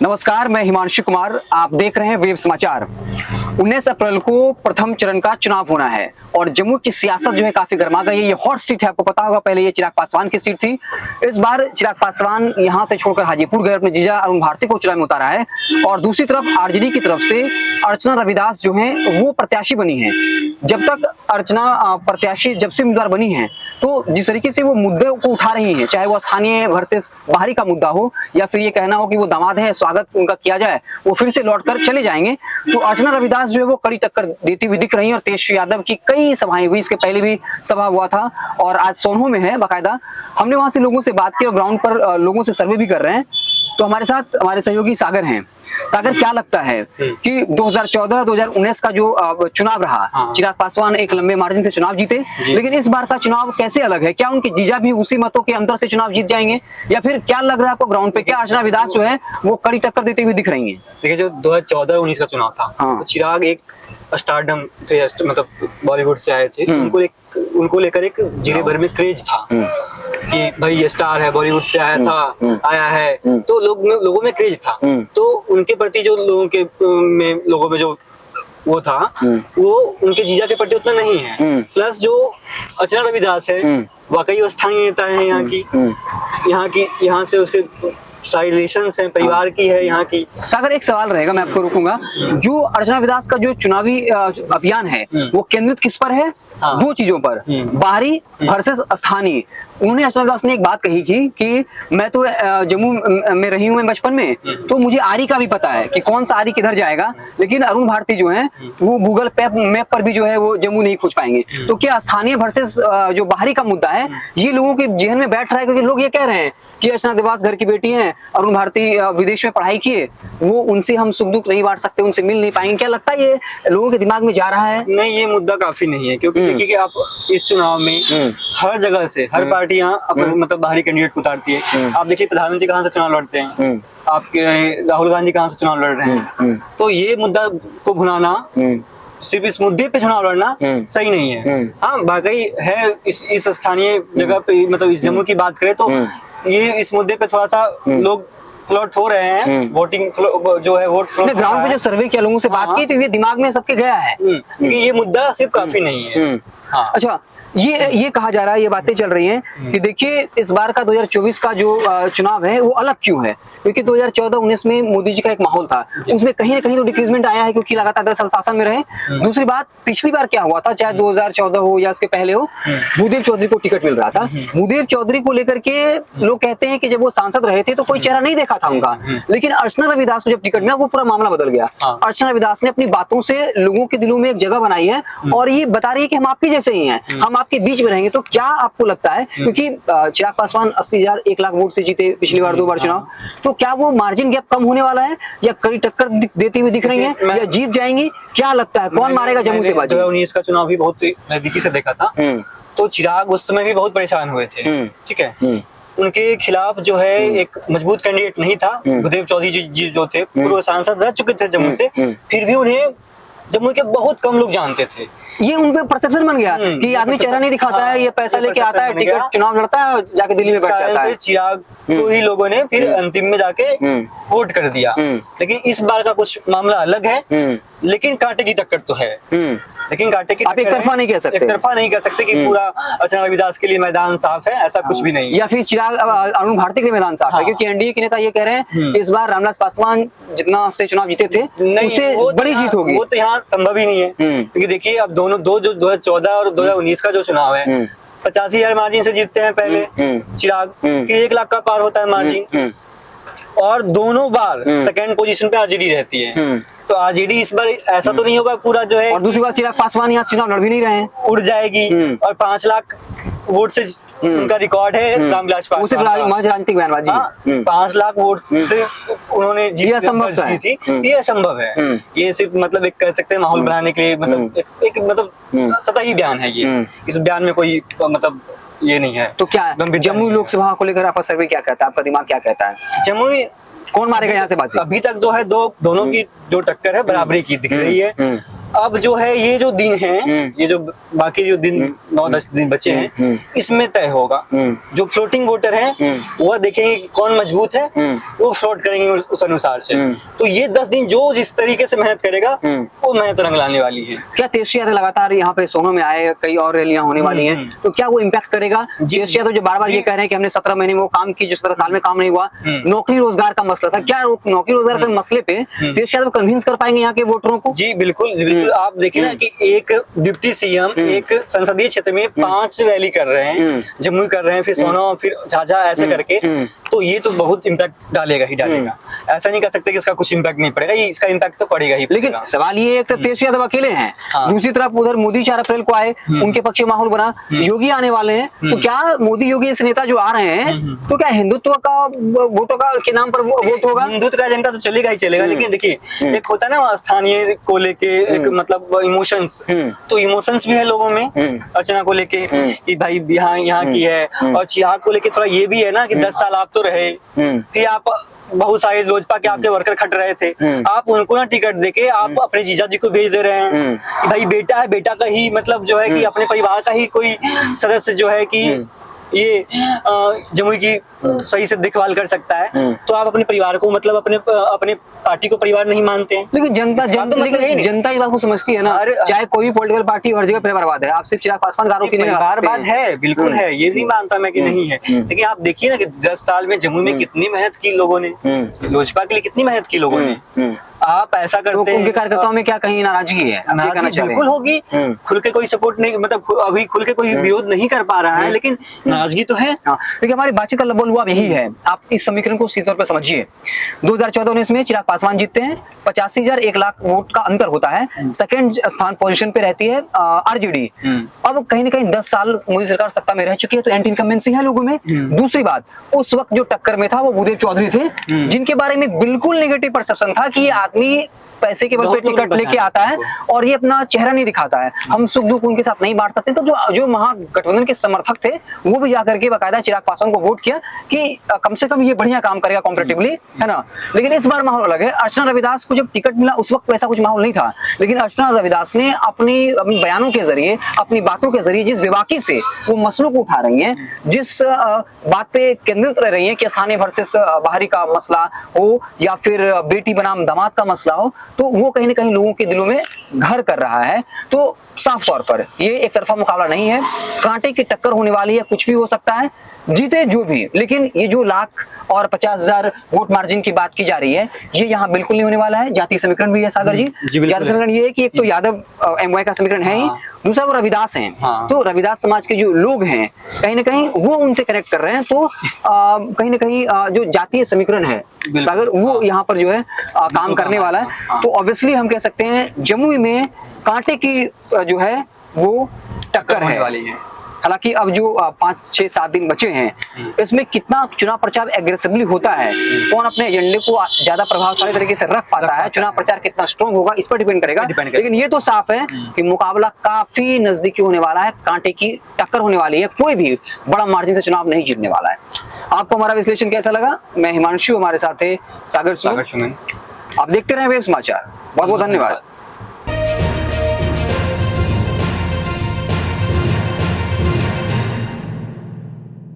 नमस्कार, मैं हिमांशु कुमार। आप देख रहे हैं वेब समाचार। 19 अप्रैल को प्रथम चरण का चुनाव होना है और जम्मू की सियासत जो है काफी गर्मा गई है। ये हॉट सीट है, आपको पता होगा। पहले ये चिराग पासवान की सीट थी। इस बार चिराग पासवान यहां से छोड़कर हाजीपुर गए, अपने जीजा अरुण भारती को चुनाव में उतारा है। और दूसरी तरफ आरजेडी की तरफ से अर्चना रविदास जो है वो प्रत्याशी बनी है। जब तक अर्चना प्रत्याशी जब से उम्मीदवार बनी है, तो जिस तरीके से वो मुद्दे को उठा रही है, चाहे वो स्थानीय वर्सेस बाहरी का मुद्दा हो या फिर ये कहना हो कि वो दामाद है, स्वागत उनका किया जाए, वो फिर से लौटकर चले जाएंगे, तो अर्चना रविदास जो है वो कड़ी टक्कर देती हुई दिख रही है। और तेजस्वी यादव की कई सभाएं हुई, इसके पहले भी सभा हुआ था और आज सोनू में है बाकायदा। हमने वहां से लोगों से बात की और ग्राउंड पर लोगों से सर्वे भी कर रहे हैं। तो हमारे साथ हमारे सहयोगी सागर हैं। सागर, क्या लगता है कि 2014-2019 का जो चुनाव रहा, चिराग पासवान एक लंबे मार्जिन से चुनाव जीते, लेकिन इस बार का चुनाव कैसे अलग है? क्या उनके जीजा भी उसी मतों के अंतर से चुनाव जीत जाएंगे या फिर क्या लग रहा है आपको ग्राउंड पे? क्या अर्चना रविदास जो है वो कड़ी टक्कर देते हुए दिख रही है? देखिए, जो 2014-19 का चुनाव था, तो चिराग एक स्टारडम थे, मतलब बॉलीवुड से आए थे। उनको लेकर एक जिले भर में क्रेज था कि भाई ये स्टार है, बॉलीवुड से आया है, तो लोगों में क्रेज था। तो उनके प्रति जो लोगों में जो वो था, वो उनके जीजा के प्रति उतना नहीं है। प्लस जो अर्चना रविदास है, वाकई वो स्थानीय नेता है यहाँ से उसके सारी रिलेशंस हैं, परिवार की है यहाँ की। सागर, एक सवाल रहेगा, मैं आपको रोकूंगा। जो अर्चना रविदास का जो चुनावी अभियान है वो केंद्रित किस पर है? दो चीजों पर, बाहरी वर्सेस स्थानीय। उन्होंने अर्चना रविदास ने एक बात कही थी कि मैं तो जम्मू में रही हूँ बचपन में, तो मुझे आरी का भी पता है कि कौन सा आरी किधर जाएगा, लेकिन अरुण भारती जो है वो गूगल मैप पर भी जो है वो जम्मू नहीं खोज पाएंगे। तो क्या स्थानीय वर्सेस जो बाहरी का मुद्दा है ये लोगों के जेहन में बैठ रहा है? क्योंकि लोग ये कह रहे हैं कि अर्चना रविदास घर की बेटी है, अरुण भारती विदेश में पढ़ाई किए, वो उनसे हम सुख दुख नहीं बांट सकते, उनसे मिल नहीं पाएंगे। क्या लगता है ये लोगों के दिमाग में जा रहा है? नहीं, ये मुद्दा काफी नहीं है, क्योंकि देखिए कि आप इस चुनाव में हर जगह से हर पार्टियां मतलब बाहरी कैंडिडेट उतारती है। आप देखिए प्रधानमंत्री कहाँ से चुनाव लड़ते हैं, आपके राहुल गांधी कहाँ से चुनाव लड़ रहे हैं। तो ये मुद्दा को भुनाना, सिर्फ इस मुद्दे पे चुनाव लड़ना सही नहीं है। हाँ, वाकई है इस स्थानीय जगह पे, मतलब इस जम्मू की बात करें तो ये इस मुद्दे पे थोड़ा सा लोग फ्लर्ट हो रहे हैं। वोटिंग जो है, वोट ग्राउंड पे जो सर्वे किया, लोगों से बात की, तो ये दिमाग में सबके गया है कि ये मुद्दा सिर्फ काफी नहीं है। हाँ। अच्छा, ये कहा जा रहा है, ये बातें चल रही हैं कि देखिए इस बार का 2024 का जो चुनाव है वो अलग क्यों है? क्योंकि 2014-19 में मोदी जी का एक माहौल था, उसमें कहीं ना कहीं तो डिक्रीजमेंट आया है क्योंकि लगातार 10 साल शासन में रहे। दूसरी बात, पिछली बार क्या हुआ था, चाहे 2014 हो या उसके पहले हो, भूदेव चौधरी को टिकट मिल रहा था। भूदेव चौधरी को लेकर के लोग कहते हैं कि जब वो सांसद रहे थे तो कोई चेहरा नहीं देखा था उनका, लेकिन अर्चना रविदास को जब टिकट मिला वो पूरा मामला बदल गया। अर्चना रविदास ने अपनी बातों से लोगों के दिलों में एक जगह बनाई है और ये बता रही है कि हम आपके जैसे ही हैं, हम आपके बीच में रहेंगे। तो क्या आपको लगता है, क्योंकि चिराग पासवान 80,000 1 लाख वोट से जीते पिछली बार 2 बार चुनाव, तो क्या वो मार्जिन गैप कम होने वाला है या कड़ी टक्कर देती हुई दिख रही है या जीत जाएंगी? क्या लगता है, कौन मारेगा जम्मू से बाजी? 2019 का चुनाव भी बहुत नजदीकी से देखा था, तो चिराग उस समय भी बहुत परेशान हुए थे। ठीक है, उनके खिलाफ जो है एक मजबूत कैंडिडेट नहीं था। भूदेव चौधरी जी जो थे, पूर्व सांसद रह चुके थे जम्मू से, फिर भी उन्हें जम्मू के बहुत कम लोग जानते थे। ये उन पे परसेप्शन बन गया कि आदमी चेहरा नहीं दिखाता है, ये पैसा लेके आता है, टिकट चुनाव लड़ता है और जाके दिल्ली में बैठ जाता है। चिराग को ही लोगों ने फिर अंतिम में जाके वोट कर दिया। लेकिन इस बार का कुछ मामला अलग है, लेकिन कांटे की टक्कर तो है। लेकिन कांटे की आप एक तरफा नहीं कह सकते, एक तरफा नहीं कह सकते कि पूरा अर्चना रविदास के लिए मैदान साफ है, ऐसा कुछ भी नहीं। या फिर चिराग अरुण भारती के लिए मैदान साफ है, क्योंकि एनडीए के नेता ये कह रहे हैं इस बार रामविलास पासवान जितना से चुनाव जीते थे उससे बड़ी जीत होगी। वो तो यहाँ संभव ही नहीं है, क्योंकि देखिए अब दोनों जो 2014 और 2019 का जो चुनाव है, 85,000 मार्जिन से जीतते हैं पहले चिराग, फिर 1 लाख का पार होता है मार्जिन, और दोनों बार सेकंड पोजीशन पे आरजेडी रहती है। तो आरजेडी इस बार ऐसा तो नहीं होगा पूरा जो है। और दूसरी बात, चिराग पासवान यहाँ चुनाव लड़ भी नहीं रहे हैं, उड़ जाएगी। और 5 लाख वोट से उनका रिकॉर्ड है रामविलास पासवान का। राजनीतिक बयानबाजी। 5 लाख वोट से उन्होंने जीत की थी। ये असंभव है। ये सिर्फ मतलब एक कह सकते हैं माहौल बनाने के लिए, मतलब एक मतलब सतही बयान है ये। इस बयान में कोई मतलब ये नहीं है। तो क्या जम्मू लोकसभा को लेकर आपका सर्वे क्या कहता है, आपका दिमाग क्या कहता है? जम्मू कौन मारेगा यहाँ से बाजी? अभी तक जो है दोनों की जो टक्कर है बराबरी की दिख रही है। अब जो है ये जो दिन है, ये जो बाकी जो दिन 9-10 दिन बचे हैं, इसमें तय होगा। जो फ्लोटिंग वोटर है वह देखेंगे कौन मजबूत है, वो फ्लोट करेंगे उस अनुसार से। तो ये 10 दिन जो जिस तरीके से मेहनत करेगा वो मेहनत रंग लाने वाली है। क्या तेजस्वी यादव लगातार यहाँ पे सोनो में आए, कई और रैलियां होने वाली हैं, तो क्या वो इम्पैक्ट करेगा? तेजस्वी यादव जो बार बार ये कह रहे हैं कि हमने 17 महीने में वो काम की, जो 17 साल में काम नहीं हुआ, नौकरी रोजगार का मसला था, क्या नौकरी रोजगार के मसले पे तेजस्वी यादव कन्विंस कर पाएंगे यहाँ के वोटरों को? जी बिल्कुल। आप देखिए ना कि एक डिप्टी सीएम एक संसदीय क्षेत्र में 5 रैली कर रहे हैं, जम्मू कर रहे हैं, फिर सोना, फिर झाझा, ऐसे करके, तो ये तो बहुत इम्पैक्ट डालेगा ही डालेगा। ऐसा नहीं कह सकते कि इसका कुछ इम्पैक्ट नहीं पड़ेगा, इसका इम्पैक्ट तो पड़ेगा ही। लेकिन सवाल ये है कि तेजस्वी यादव अकेले हैं, दूसरी तरफ उधर मोदी 4 अप्रैल को आए, उनके पक्ष में माहौल बना, योगी आने वाले हैं, तो क्या मोदी योगी इस नेता जो आ रहे हैं, तो क्या हिंदुत्व का वोटों का के नाम पर वोट होगा? हिंदुत्व का एजेंडा तो चलेगा ही चलेगा, लेकिन देखिए एक होता है ना स्थानीय को लेके एक मतलब इमोशंस, तो इमोशंस भी है लोगों में अर्चना को लेके कि भाई यहाँ की है, और चिराग को लेके थोड़ा ये भी है ना कि 10 साल आप तो रहे, फिर आप बहुत सारे लोजपा के आपके वर्कर खट रहे थे, आप उनको ना टिकट देके आप अपने जीजा जी को भेज दे रहे हैं कि भाई बेटा है, बेटा का ही मतलब जो है कि अपने परिवार का ही कोई सदस्य जो है कि ये जमुई की सही से देखभाल कर सकता है, तो आप अपने परिवार को मतलब अपने पार्टी को परिवार नहीं मानते हैं। लेकिन जनता इस बात को समझती है ना, चाहे कोई भी पॉलिटिकल पार्टी हर जगह परिवारवाद है। आप सिर्फ चिराग पासवान का आरोप नहीं लगा सकते। परिवारवाद है, बिल्कुल है, ये नहीं मानता मैं कि नहीं है, लेकिन आप देखिए ना कि 10 साल में जमुई में कितनी मेहनत की लोगों ने, लोजपा के लिए कितनी मेहनत की लोगों ने। आप ऐसा करते हैं, उनके कार्यकर्ताओं में क्या कहीं नाराजगी है? बिल्कुल होगी, खुल के कोई सपोर्ट नहीं, मतलब अभी खुल के कोई विरोध नहीं कर पा रहा है, लेकिन नाराजगी तो है। देखिए हमारी बातचीत का लबोलुआब यही है, आप इस समीकरण को सीधे तौर पर समझिए। 2014-19 में चिराग पासवान जीतते हैं, 85,000 1 लाख वोट का अंतर होता है, सेकंड स्थान पोजीशन पे रहती है आरजेडी। अब कहीं ना कहीं 10 साल मोदी सरकार सत्ता में रह चुकी है, तो एंटी इनकम्बेंसी है लोगों में। दूसरी बात, उस वक्त जो टक्कर में था वो भूदेव चौधरी थे, जिनके बारे में बिल्कुल नेगेटिव परसेप्शन था कि ये आदमी पैसे के बल पे टिकट लेके आता है और ये अपना चेहरा नहीं दिखाता है, हम सुख दुख उनके साथ नहीं बांट सकते। तो जो महागठबंधन के समर्थक थे वो भी जाकर के बाकायदा चिराग पासवान को वोट किया कि कम से कम ये बढ़िया काम करेगा कंपैरेटिवली, है ना। लेकिन इस बार माहौल अलग है। अर्चना रविदास को जब टिकट मिला उस वक्त वैसा कुछ माहौल नहीं था, लेकिन अर्चना रविदास ने अपनी बयानों के जरिए, अपनी बातों के जरिए जिस बेबाकी से वो मसलों को उठा रही हैं, जिस बात पे केंद्रित रह रही है कि स्थानीय वर्सेस बाहरी का मसला हो या फिर बेटी बनाम दामाद का मसला हो, तो वो कहीं ना कहीं लोगों के दिलों में घर कर रहा है। तो साफ तौर पर ये एक तरफा मुकाबला नहीं है, कांटे की टक्कर होने वाली है, कुछ भी हो सकता है, जीते जो भी। लेकिन ये जो 1 लाख और 50,000 वोट मार्जिन की बात की जा रही है, ये यहाँ बिल्कुल नहीं होने वाला है। जातीय समीकरण भी है सागर जी, जातीय समीकरण ये है कि एक तो यादव एमवाई का समीकरण है ही, दूसरा वो रविदास हैं। तो रविदास समाज के जो लोग हैं कहीं ना कहीं वो उनसे कनेक्ट कर रहे हैं, तो कहीं ना कहीं जो जातीय समीकरण है सागर वो यहाँ पर जो है काम करने वाला है। तो ऑब्वियसली हम कह सकते हैं जमुई में कांटे की जो है वो टक्कर है वाली है। हालांकि अब जो 5, 6, 7 दिन बचे हैं, इसमें कितना चुनाव प्रचार एग्रेसिवली होता है, कौन अपने एजेंडे को ज्यादा प्रभावशाली तरीके से रख पाता है, चुनाव प्रचार कितना स्ट्रॉन्ग होगा, इस पर डिपेंड करेगा। लेकिन ये तो साफ है कि मुकाबला काफी नजदीकी होने वाला है, कांटे की टक्कर होने वाली है, कोई भी बड़ा मार्जिन से चुनाव नहीं जीतने वाला है। आपको हमारा विश्लेषण कैसा लगा? मैं हिमांशु, हमारे साथ है सागर सुमन। आप देखते रहे वेब समाचार। बहुत बहुत धन्यवाद।